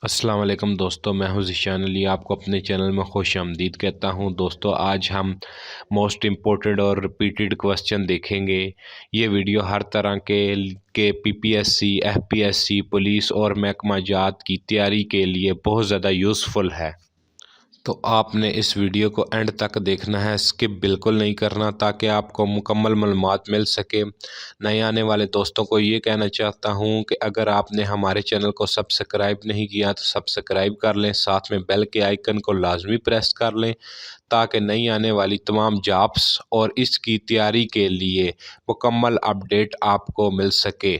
अस्सलाम वालेकुम दोस्तों, मैं हूं ज़ीशान अली। आपको अपने चैनल में खुश आमदीद कहता हूं। दोस्तों, आज हम मोस्ट इम्पोर्टेंट और रिपीटेड क्वेश्चन देखेंगे। ये वीडियो हर तरह के पीपीएससी, एफपीएससी, पुलिस और महकमा जात की तैयारी के लिए बहुत ज़्यादा यूज़फुल है। तो आपने इस वीडियो को एंड तक देखना है, स्किप बिल्कुल नहीं करना, ताकि आपको मुकम्मल मालूमात मिल सके। नए आने वाले दोस्तों को ये कहना चाहता हूँ कि अगर आपने हमारे चैनल को सब्सक्राइब नहीं किया तो सब्सक्राइब कर लें, साथ में बेल के आइकन को लाजमी प्रेस कर लें, ताकि नई आने वाली तमाम जॉब्स और इसकी तैयारी के लिए मुकम्मल अपडेट आपको मिल सके।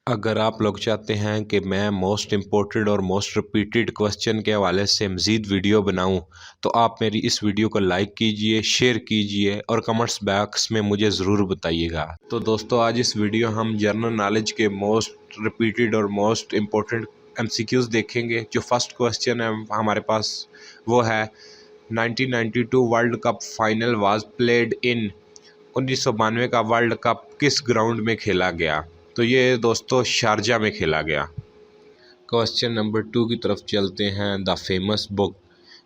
अगर आप लोग चाहते हैं कि मैं मोस्ट इम्पोर्टेंट और मोस्ट रिपीटेड क्वेश्चन के हवाले से मज़ीद वीडियो बनाऊं, तो आप मेरी इस वीडियो को लाइक कीजिए, शेयर कीजिए और कमेंट्स बॉक्स में मुझे ज़रूर बताइएगा। तो दोस्तों, आज इस वीडियो हम जनरल नॉलेज के मोस्ट रिपीटेड और मोस्ट इम्पोर्टेंट एमसीक्यूज़ देखेंगे। जो फर्स्ट क्वेश्चन है हमारे पास वो है 1992 world cup final was played in 1992 का वर्ल्ड कप किस ग्राउंड में खेला गया? तो ये दोस्तों शारजा में खेला गया। क्वेश्चन नंबर 2 की तरफ चलते हैं। The famous book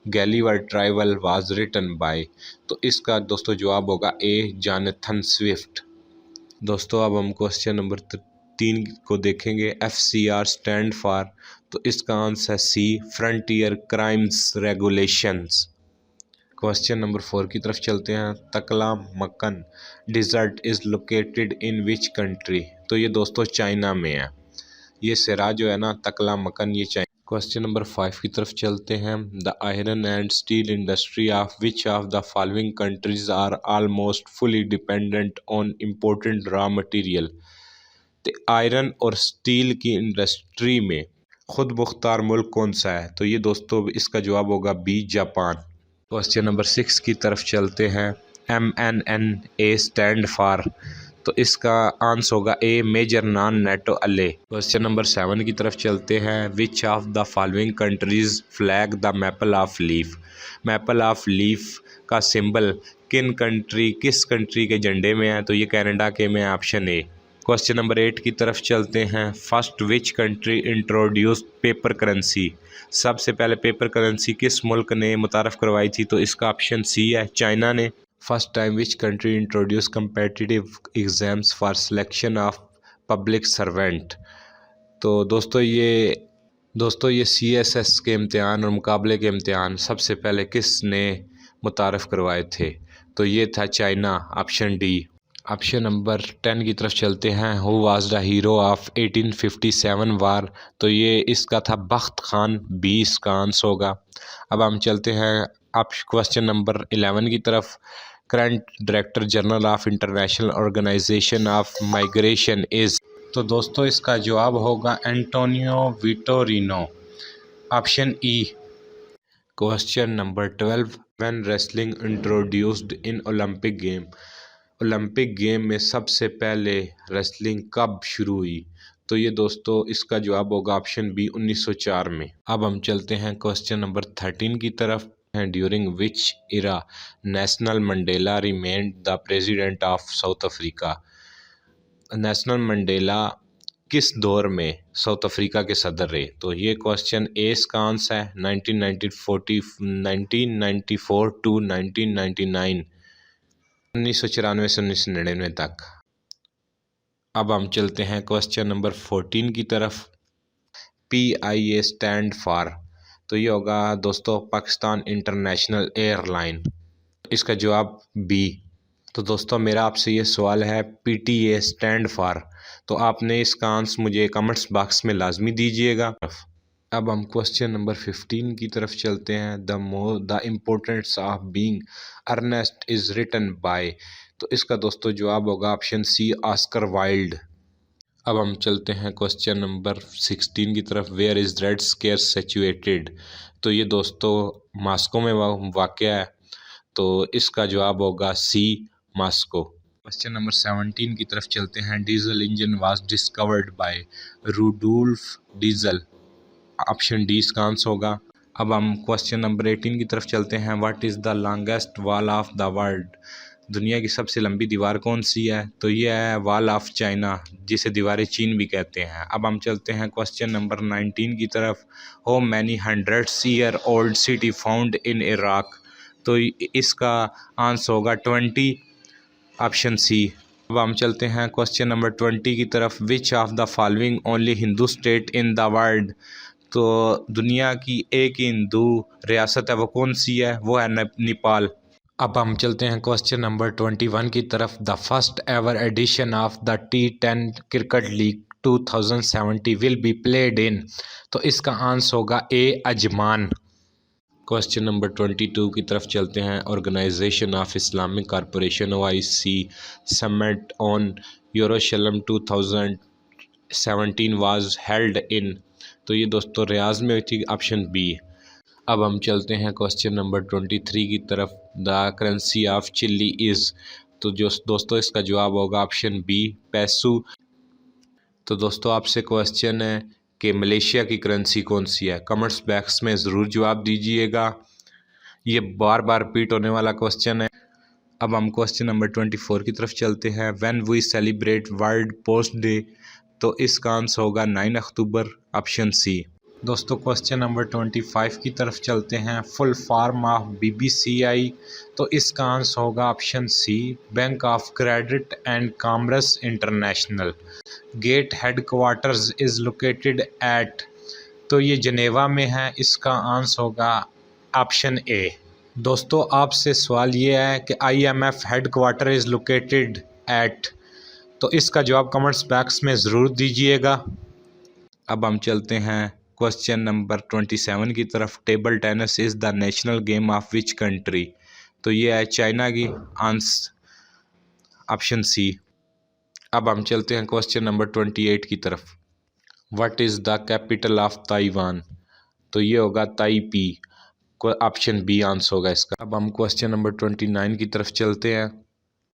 Gulliver travel was written by, तो इसका दोस्तों जवाब होगा ए जॉनथन स्विफ्ट। दोस्तों, अब हम क्वेश्चन नंबर 3 को देखेंगे। FCR स्टैंड फॉर, तो इसका answer C frontier crimes regulations. Question number 4 की तरफ चलते हैं। Taklamakan desert is located in which country, तो ये दोस्तों चाइना में है। ये सिरा जो है ना, तकला मक्कन, ये चाइना। क्वेश्चन नंबर 5 की तरफ चलते हैं। The iron and steel industry of which of the following countries are almost fully dependent on important raw material. तो आयरन और स्टील की इंडस्ट्री में खुद मुख्तार मुल्क कौन सा है? तो ये दोस्तों इसका जवाब होगा बी जापान। क्वेश्चन नंबर 6 की तरफ चलते हैं। MNNA स्टैंड फॉर, तो इसका आंसर होगा ए मेजर नॉन नेटो अले। क्वेश्चन नंबर 7 की तरफ चलते हैं। विच of the following countries flag the maple of leaf, maple of leaf का सिंबल किस कंट्री के झंडे में है? तो ये कनाडा के में, ऑप्शन ए। क्वेश्चन नंबर 8 की तरफ चलते हैं। First which country introduced paper currency, सबसे पहले पेपर करेंसी किस मुल्क ने मुतारफ़ करवाई थी? तो इसका ऑप्शन सी है, चाइना ने। First time which country introduce competitive exams for selection of public servant, तो दोस्तों ये CSS के इम्तिहान और मुकाबले के इम्तिहान सबसे पहले किस ने मुतारफ़ करवाए थे? तो ये था China, option D. Option number 10 की तरफ चलते हैं। Who was the hero of 1857 वार, तो ये इसका था बख्त खान, बी इसका आंसर होगा। अब हम चलते हैं आप क्वेश्चन नंबर 11 की तरफ। Current director general of International Organisation of Migration is, तो दोस्तों इसका जवाब होगा Antonio Vitorino, option E. Question number 12। When wrestling introduced in Olympic game, Olympic game में सबसे पहले रेसलिंग कब शुरू हुई? तो ये दोस्तों इसका जवाब होगा ऑप्शन बी, 1904 में। अब हम चलते हैं क्वेश्चन नंबर 13 की तरफ। During which era Nelson Mandela remained the president of South Africa, Nelson Mandela किस दौर में साउथ अफ्रीका के सदर रहे? तो ये क्वेश्चन ए इसका आंसर है 1994 टू 1999, 1994 से 1999 तक। अब हम चलते हैं क्वेश्चन नंबर 14 की तरफ। PIA स्टैंड फॉर, तो ये होगा दोस्तों पाकिस्तान इंटरनेशनल एयरलाइन, इसका जवाब बी। तो दोस्तों मेरा आपसे ये सवाल है PTA स्टैंड फॉर, तो आपने इसका आंसर मुझे कमेंट्स बॉक्स में लाजमी दीजिएगा। अब हम क्वेश्चन नंबर 15 की तरफ चलते हैं। The importance of being earnest is written by, तो इसका दोस्तों जवाब होगा ऑप्शन सी, ऑस्कर वाइल्ड। अब हम चलते हैं क्वेश्चन नंबर 16 की तरफ। Where is Red Square situated, तो ये दोस्तों मॉस्को में वाक़या है, तो इसका जवाब होगा सी, मॉस्को। क्वेश्चन नंबर 17 की तरफ चलते हैं। Diesel engine was discovered by Rudolf Diesel, option D इसका आंसर होगा। अब हम क्वेश्चन नंबर 18 की तरफ चलते हैं। What is the longest wall of the world, दुनिया की सबसे लंबी दीवार कौन सी है? तो ये है वॉल ऑफ चाइना, जिसे दीवार चीन भी कहते हैं। अब हम चलते हैं क्वेश्चन नंबर 19 की तरफ। How many hundreds year old city found in Iraq? तो इसका आंसर होगा 20, ऑप्शन सी। अब हम चलते हैं क्वेश्चन नंबर 20 की तरफ। विच of the following only Hindu state in the world? तो दुनिया की एक ही हिंदू रियासत है, वो कौन सी है? वो है नेपाल। अब हम चलते हैं क्वेश्चन नंबर 21 की तरफ। The first ever edition of the T10 cricket league 2070 will be played in? तो इसका आंसर होगा ए, अजमान। क्वेश्चन नंबर 22 की तरफ चलते हैं। Organisation of Islamic Corporation OIC summit on Jerusalem 2017 was held in? तो ये दोस्तों रियाज में हुई थी, ऑप्शन बी। अब हम चलते हैं क्वेश्चन नंबर 23 की तरफ। The currency of Chile is? तो जो दोस्तों इसका जवाब होगा ऑप्शन बी, पैसो। तो दोस्तों आपसे क्वेश्चन है कि मलेशिया की करेंसी कौन सी है? कमेंट्स बॉक्स में ज़रूर जवाब दीजिएगा, ये बार बार रिपीट होने वाला क्वेश्चन है। अब हम क्वेश्चन नंबर 24 की तरफ चलते हैं। When we celebrate World Post Day? तो इसका आंसर होगा 9 अक्टूबर, ऑप्शन सी। दोस्तों क्वेश्चन नंबर 25 की तरफ चलते हैं। Full form of BBCI? तो इसका आंसर होगा option C, Bank of Credit and Commerce International. GATT headquarters is located at? तो ये जनेवा में है, इसका आंसर होगा ऑप्शन ए। दोस्तों आपसे सवाल ये है कि IMF headquarter is located at? तो इसका जवाब कमेंट्स बॉक्स में ज़रूर दीजिएगा। अब हम चलते हैं क्वेश्चन नंबर 27 की तरफ। Table tennis is the national game of which country? तो ये है चाइना की, आंसर ऑप्शन सी। अब हम चलते हैं क्वेश्चन नंबर 28 की तरफ। What is the capital of Taiwan? तो ये होगा ताइपी, ऑप्शन बी आंसर होगा इसका। अब हम क्वेश्चन नंबर 29 की तरफ चलते हैं।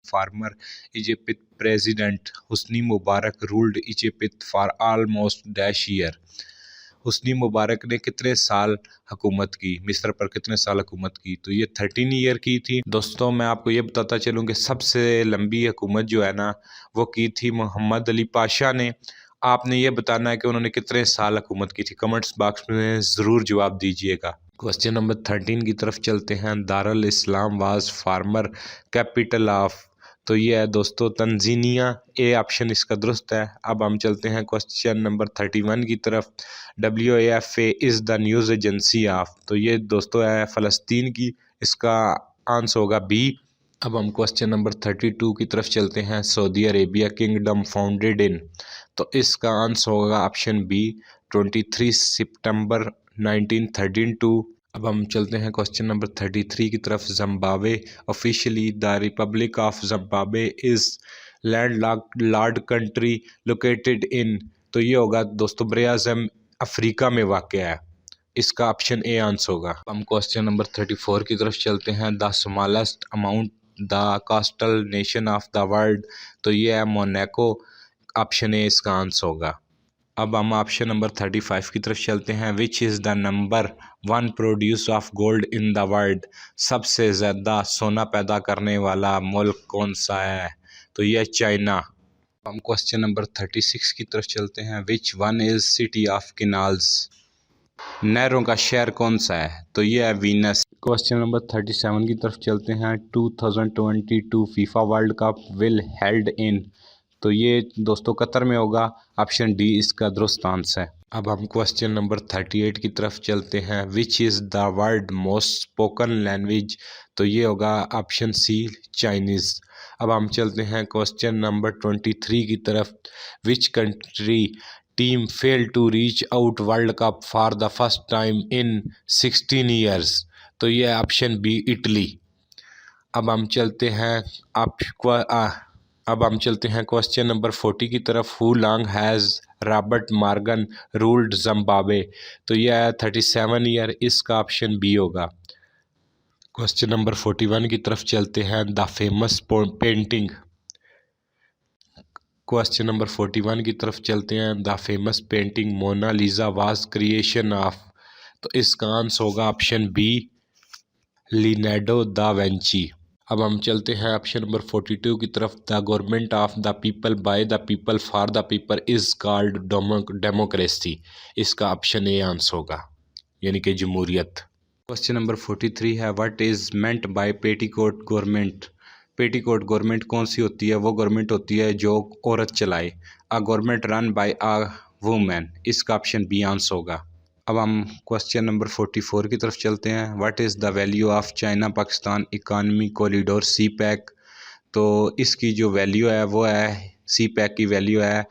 Former Egypt president Hosni Mubarak ruled Egypt for almost dash year? Hosni Mubarak ने कितने साल हुकूमत की, मिस्र पर कितने साल हुकूमत की? तो ये 13 ईयर की थी। दोस्तों मैं आपको ये बताता चलूँ कि सबसे लंबी हुकूमत जो है ना, वो की थी मोहम्मद अली पाशा ने। आपने ये बताना है कि उन्होंने कितने साल हुकूमत की थी, कमेंट्स बॉक्स में ज़रूर जवाब दीजिएगा। क्वेश्चन नंबर 13 की तरफ चलते हैं। दारुल इस्लाम वाज फार्मर कैपिटल ऑफ? तो ये है दोस्तों तंजीनिया, ए ऑप्शन इसका दुरुस्त है। अब हम चलते हैं क्वेश्चन नंबर 31 की तरफ। WAFA is the news agency of? तो ये दोस्तों है फ़लस्तीन की, इसका आंसर होगा बी। अब हम क्वेश्चन नंबर 32 की तरफ चलते हैं। Saudi Arabia kingdom founded in? तो इसका आंसर होगा ऑप्शन बी, 23 सितंबर 1932। अब हम चलते हैं क्वेश्चन नंबर 33 की तरफ। Zimbabwe officially the Republic of Zimbabwe is landlocked country located in? तो ये होगा दोस्तों ब्राज़ील अफ्रीका में वाक़ है, इसका ऑप्शन ए आंसर होगा। हम क्वेश्चन नंबर 34 की तरफ चलते हैं। The smallest amount the coastal nation of the world? तो ये है मोनाको, ऑप्शन ए इसका आंसर होगा। अब हम ऑप्शन नंबर 35 की तरफ चलते हैं। Which is the number 1 produce of gold in the world? सबसे ज़्यादा सोना पैदा करने वाला मुल्क कौन सा है? तो यह चाइना। हम क्वेश्चन नंबर 36 की तरफ चलते हैं। Which one is city of canals? नहरों का शहर कौन सा है? तो यह है वीनस। क्वेश्चन नंबर 37 की तरफ चलते हैं। 2022 FIFA world cup will held in? तो ये दोस्तों कतर में होगा, ऑप्शन डी इसका दुरुस्त आंसर है। अब हम क्वेश्चन नंबर 38 की तरफ चलते हैं। Which is the world most spoken language? तो ये होगा ऑप्शन सी, चाइनीज़। अब हम चलते हैं क्वेश्चन नंबर 23 की तरफ। Which country team fail to reach out world cup for the first time in 16 years? तो ये ऑप्शन बी, इटली। अब हम चलते हैं क्वेश्चन नंबर 40 की तरफ। How long has Robert Morgan ruled Zimbabwe? तो यह है 37 ईयर, इसका ऑप्शन बी होगा। क्वेश्चन नंबर 41 की तरफ चलते हैं। The famous painting? Question number 41 की तरफ चलते हैं। The famous painting Mona Lisa was creation of? तो इसका आंसर होगा option B, Leonardo da Vinci. अब हम चलते हैं ऑप्शन नंबर 42 की तरफ। The government of the people by the people for the people is called democracy. इसका ऑप्शन ए आंसर होगा, यानी कि जमहूरियत। क्वेश्चन नंबर 43 है, what is meant by petticoat government. Petticoat government कौन सी होती है? वो गवर्नमेंट होती है जो औरत चलाए। A government run by a women. इसका ऑप्शन बी आंसर होगा। अब हम क्वेश्चन नंबर 44 की तरफ चलते हैं। What is the value of China Pakistan economy corridor CPEC. तो इसकी जो वैल्यू है वो है, सी पैक की वैल्यू है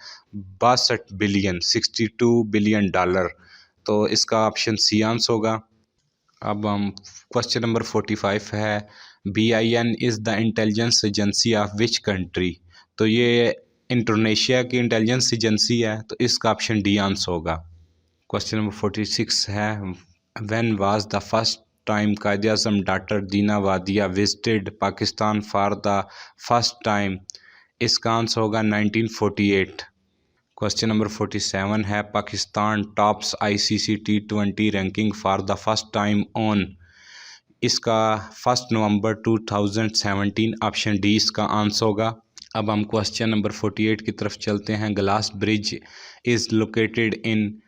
62 बिलियन, 62 बिलियन डॉलर। तो इसका ऑप्शन सी आंसर होगा। अब हम क्वेश्चन नंबर 45 है, BIN is the intelligence agency of which country. तो ये इंडोनेशिया की इंटेलिजेंस एजेंसी है, तो इसका ऑप्शन डी आंसर होगा। क्वेश्चन नंबर 46 है, when was the first time Quaid-e-Azam doctor Dina Wadia visited Pakistan for the first time. इसका आंसर होगा 1948। क्वेश्चन नंबर 47 है, Pakistan tops ICC T20 ranking for the first time on. इसका 1 नवंबर 2017। Option D इसका answer होगा। अब हम क्वेश्चन नंबर 48 की तरफ चलते हैं। ग्लास ब्रिज इज़ लोकेटेड इन।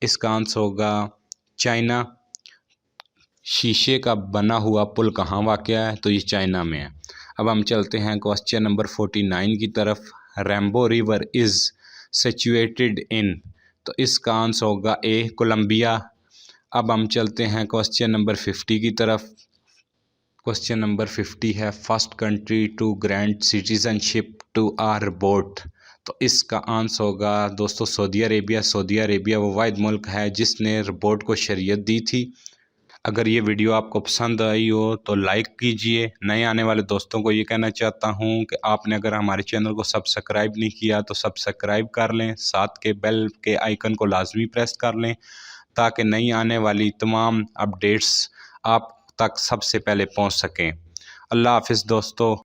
इसका आंसर होगा चाइना। शीशे का बना हुआ पुल कहाँ वाक़या है? तो ये चाइना में है। अब हम चलते हैं क्वेश्चन नंबर 49 की तरफ। Rambo river is situated in. तो इसका आंसर होगा ए कोलंबिया। अब हम चलते हैं क्वेश्चन नंबर 50 की तरफ। क्वेश्चन नंबर 50 है, first country to grant citizenship to a robot. तो इसका आंसर होगा दोस्तों सऊदी अरेबिया। सऊदी अरेबिया वो वाहिद मुल्क है जिसने रोबोट को शरीयत दी थी। अगर ये वीडियो आपको पसंद आई हो तो लाइक कीजिए। नए आने वाले दोस्तों को ये कहना चाहता हूँ कि आपने अगर हमारे चैनल को सब्सक्राइब नहीं किया तो सब्सक्राइब कर लें, साथ के बेल के आइकन को लाजमी प्रेस कर लें ताकि नई आने वाली तमाम अपडेट्स आप तक सबसे पहले पहुँच सकें। अल्लाह हाफिज़ दोस्तों।